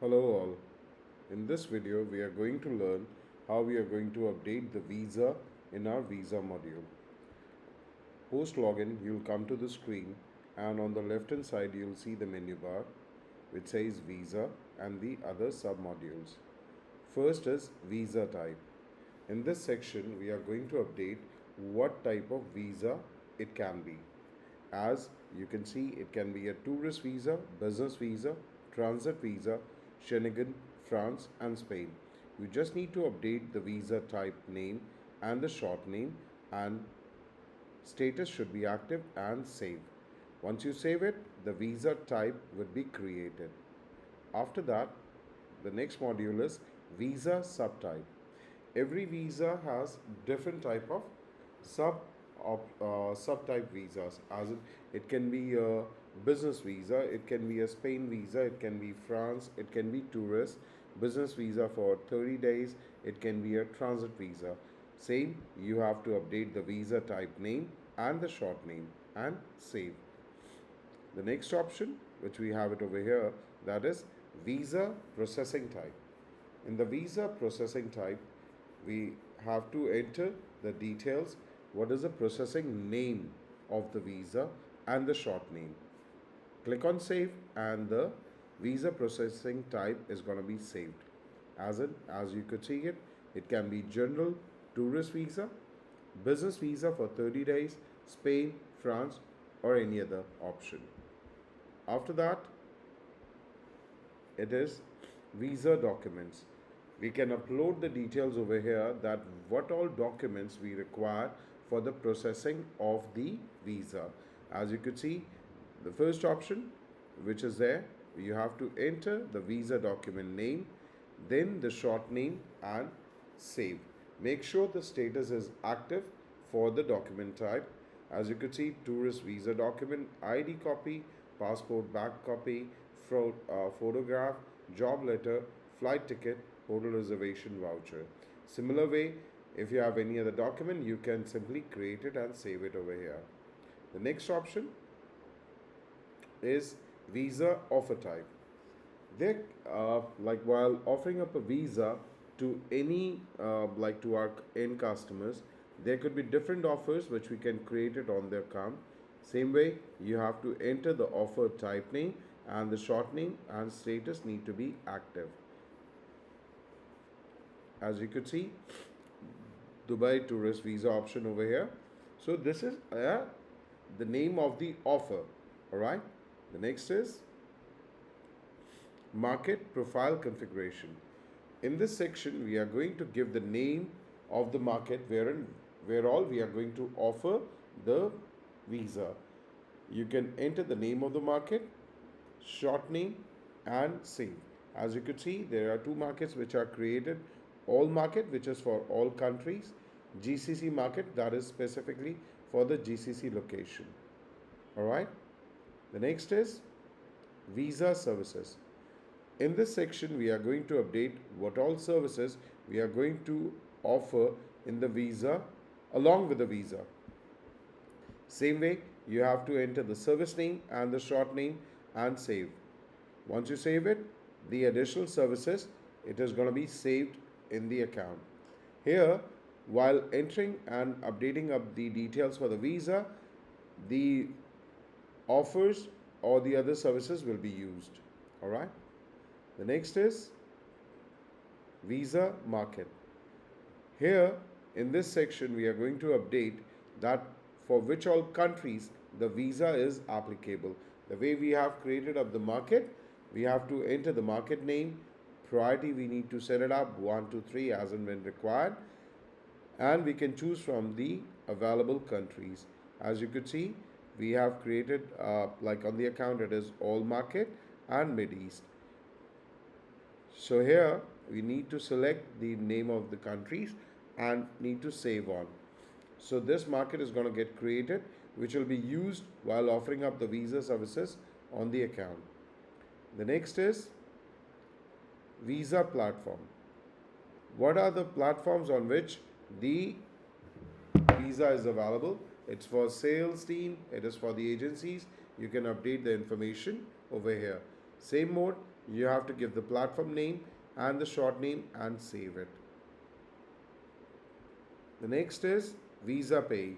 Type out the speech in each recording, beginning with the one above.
Hello all. In this video we are going to learn how we are going to update the visa in our visa module. Post login you'll come to the screen and on the left hand side you'll see the menu bar which says visa and the other submodules. First is visa type. In this section we are going to update what type of visa it can be. As you can see, it can be a tourist visa, business visa, transit visa, Schengen, France, and Spain. You just need to update the visa type name and the short name, and status should be active and save. Once you save it, the visa type would be created. After that, the next module is visa subtype. Every visa has different type of sub subtype visas, as it can be a business visa, it can be a Spain visa, it can be France, it can be tourist business visa for 30 days, it can be a transit visa. Same, you have to update the visa type name and the short name and save. The next option, which we have it over here, that is visa processing type. In the visa processing type, we have to enter the details, what is the processing name of the visa and the short name. Click on save and the visa processing type is going to be saved. As you could see it can be general tourist visa, business visa for 30 days, Spain, France, or any other option. After that, it is visa documents. We can upload the details over here that what all documents we require for the processing of the visa. As you could see, the first option which is there, you have to enter the visa document name, then the short name and save. Make sure the status is active for the document type. As you could see, tourist visa document, ID copy, passport back copy, photograph, job letter, flight ticket, hotel reservation voucher. Similar way, if you have any other document, you can simply create it and save it over here. The next option is visa offer type. They like while offering up a visa to any like to our end customers, there could be different offers which we can create it on their account. Same way, you have to enter the offer type name and the short name and status need to be active. As you could see, Dubai tourist visa option over here. So this is the name of the offer. All right. The next is market profile configuration. In this section, we are going to give the name of the market where all we are going to offer the visa. You can enter the name of the market, short name, and save. As you could see, there are two markets which are created. All market, which is for all countries. GCC market, that is specifically for the GCC location. All right. The next is visa services. In this section, we are going to update what all services we are going to offer in the visa along with the visa. Same way, you have to enter the service name and the short name and save. Once you save it, the additional services, it is going to be saved in the account. Here, while entering and updating up the details for the visa, the offers or the other services will be used. All right. The next is visa market. Here in this section, we are going to update that for which all countries the visa is applicable. The way we have created up the market, we have to enter the market name. Priority, we need to set it up 1, 2, 3 as and when required. And we can choose from the available countries. As you could see, we have created like on the account it is all market and Mid East. So here we need to select the name of the countries and need to save on. So this market is going to get created, which will be used while offering up the visa services on the account. The next is visa platform. What are the platforms on which the visa is available? It's for sales team, it is for the agencies. You can update the information over here. Same mode, You have to give the platform name and the short name and save it. The next is Visa Pay.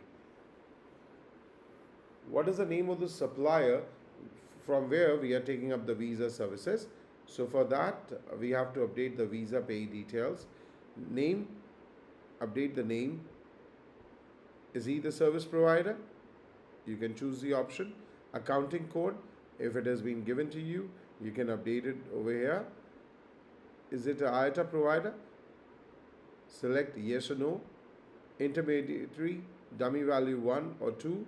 What is the name of the supplier from where we are taking up the Visa services? So for that, we have to update the Visa Pay details. Name, update the name. Is he the service provider? You can choose the option. Accounting code, if it has been given to you, you can update it over here. Is it an IATA provider? Select yes or no. Intermediary, dummy value 1 or 2.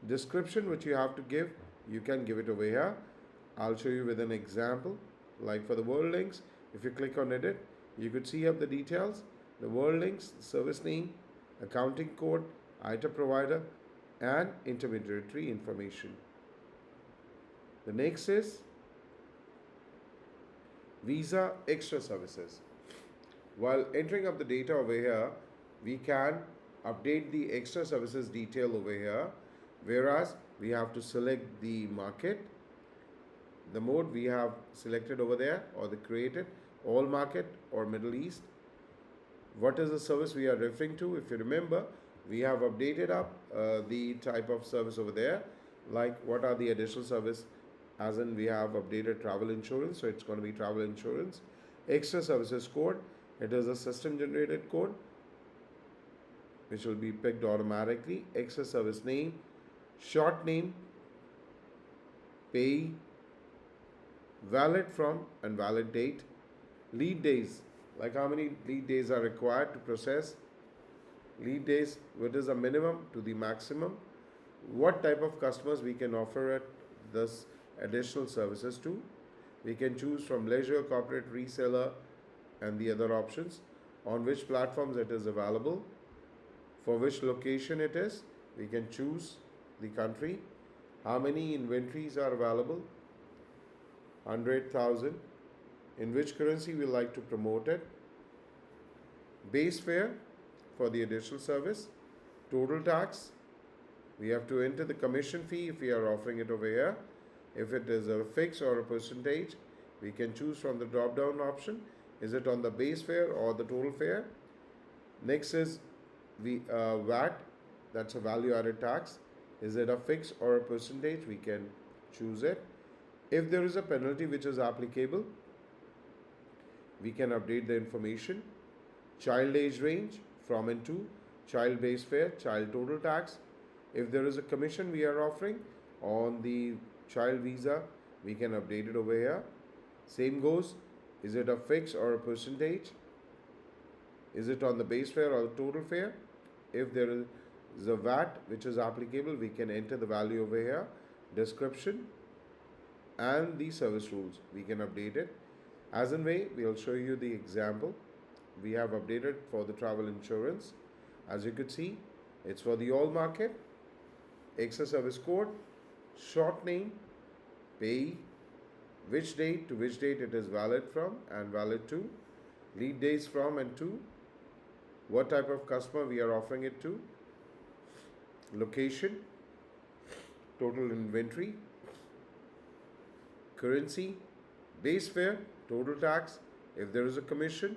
Description which you have to give, you can give it over here. I'll show you with an example. Like for the world links, if you click on edit, you could see up the details, the world links, service name, accounting code, IATA provider, and intermediary information. The next is Visa Extra Services. While entering up the data over here, we can update the extra services detail over here, whereas we have to select the market, the mode we have selected over there, or the created, all market or Middle East. What is the service we are referring to? If you remember, we have updated up the type of service over there, like what are the additional service, as in we have updated travel insurance, so it's going to be travel insurance. Extra services code, it is a system generated code which will be picked automatically. Extra service name, short name, pay, valid from and valid date, lead days, like how many lead days are required to process, lead days, what is the minimum to the maximum, what type of customers we can offer it this additional services to. We can choose from leisure, corporate, reseller, and the other options, on which platforms it is available, for which location it is. We can choose the country, how many inventories are available, 100,000, in which currency we like to promote it, base fare for the additional service, total tax, we have to enter the commission fee if we are offering it over here. If it is a fix or a percentage, we can choose from the drop down option. Is it on the base fare or the total fare? Next is the VAT, that's a value added tax. Is it a fix or a percentage? We can choose it. If there is a penalty which is applicable, we can update the information. Child age range from and to, child base fare, child total tax. If there is a commission we are offering on the child visa, we can update it over here. Same goes, is it a fix or a percentage? Is it on the base fare or the total fare? If there is a VAT which is applicable, we can enter the value over here. Description and the service rules, we can update it. As in way, we'll show you the example. We have updated for the travel insurance. As you could see, it's for the all market, extra service code, short name, pay, which date to which date it is valid from and valid to, lead days from and to, what type of customer we are offering it to, location, total inventory, currency, base fare, total tax, if there is a commission,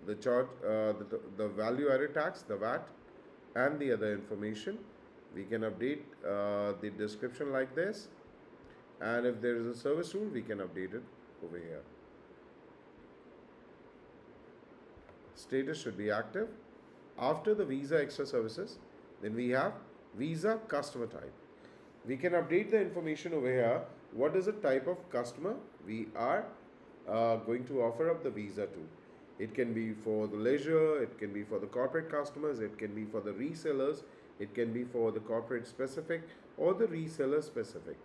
the charge, the value added tax, the VAT, and the other information. We can update the description like this, and if there is a service rule, we can update it over here. Status should be active. After the Visa Extra Services, then we have Visa Customer Type. We can update the information over here. What is the type of customer we are going to offer up the visa to? It can be for the leisure, it can be for the corporate customers, it can be for the resellers, it can be for the corporate specific or the reseller specific.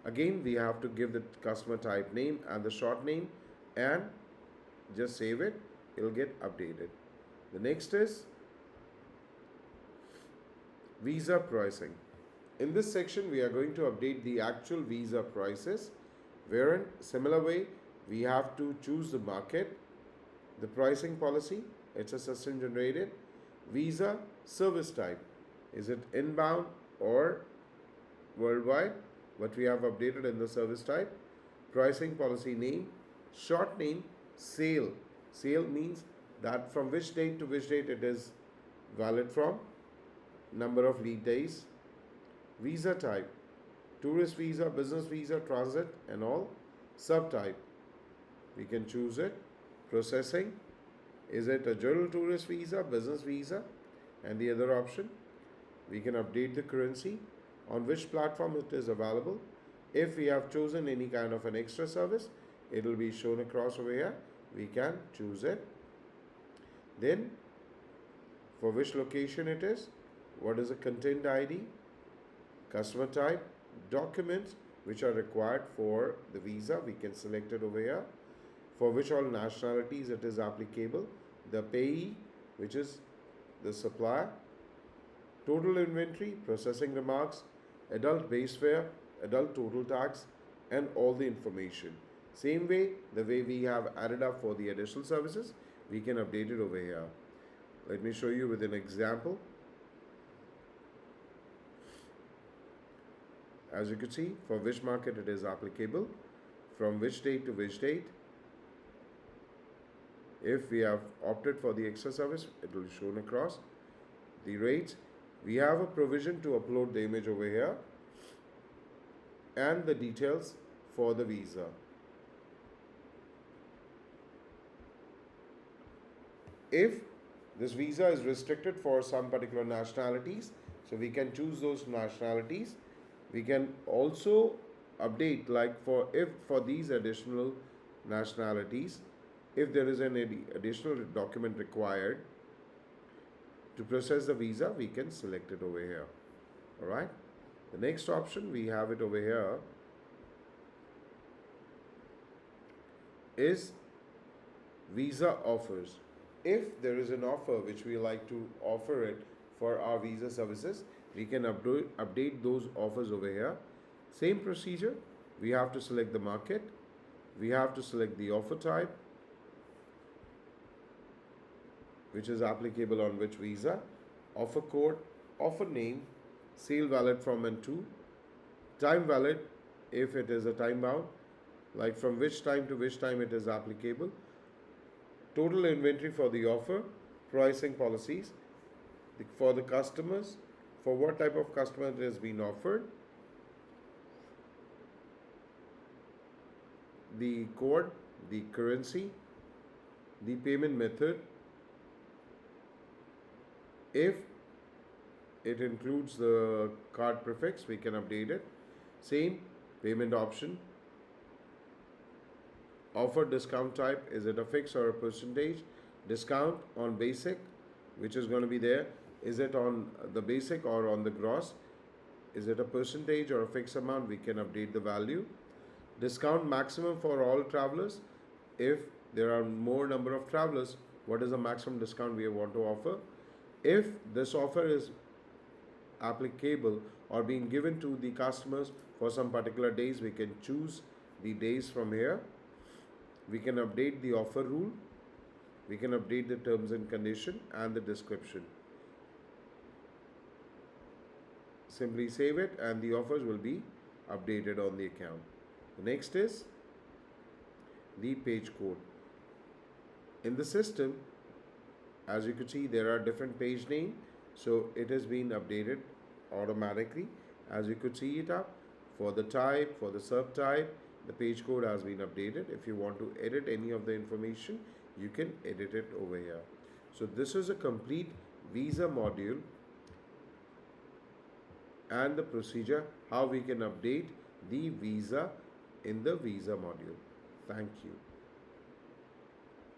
Again, we have to give the customer type name and the short name and just save it. It will get updated. The next is visa pricing. In this section, we are going to update the actual visa prices, wherein similar way we have to choose the market, the pricing policy, it's a system generated, visa service type, is it inbound or worldwide, what we have updated in the service type, pricing policy name, short name, sale. Sale means that from which date to which date it is valid from, number of lead days, visa type, tourist visa, business visa, transit, and all. Subtype, we can choose it. Processing, is it a general tourist visa, business visa, and the other option. We can update the currency, on which platform it is available. If we have chosen any kind of an extra service, it will be shown across over here. We can choose it. Then, for which location it is, what is the content ID, customer type, documents which are required for the visa, we can select it over here. For which all nationalities it is applicable, the payee, which is the supplier, total inventory, processing remarks, adult base fare, adult total tax, and all the information. Same way, the way we have added up for the additional services, we can update it over here. Let me show you with an example. As you can see, for which market it is applicable, from which date to which date. If we have opted for the extra service, it will be shown across. The rates, we have a provision to upload the image over here, and the details for the visa. If this visa is restricted for some particular nationalities, so we can choose those nationalities. We can also update, like for these additional nationalities, if there is an additional document required to process the visa, we can select it over here. All right. The next option, we have it over here, is visa offers. If there is an offer which we like to offer it for our visa services, we can update those offers over here. Same procedure, we have to select the market, we have to select the offer type, which is applicable on which visa, offer code, offer name, sale valid from and to, time valid if it is a time bound, like from which time to which time it is applicable, total inventory for the offer, pricing policies for the customers, for what type of customer it has been offered, the code, the currency, the payment method. If it includes the card prefix, we can update it. Same payment option. Offer discount type, is it a fix or a percentage? Discount on basic, which is going to be there. Is it on the basic or on the gross? Is it a percentage or a fixed amount? We can update the value. Discount maximum for all travelers. If there are more number of travelers, what is the maximum discount we want to offer? If this offer is applicable or being given to the customers for some particular days, we can choose the days from here. We can update the offer rule. We can update the terms and condition and the description. Simply save it and the offers will be updated on the account. The next is the page code. In the system, as you can see, there are different page name, so it has been updated automatically. As you could see it up, for the type, for the subtype, the page code has been updated. If you want to edit any of the information, you can edit it over here. So this is a complete visa module and the procedure how we can update the visa in the visa module. Thank you.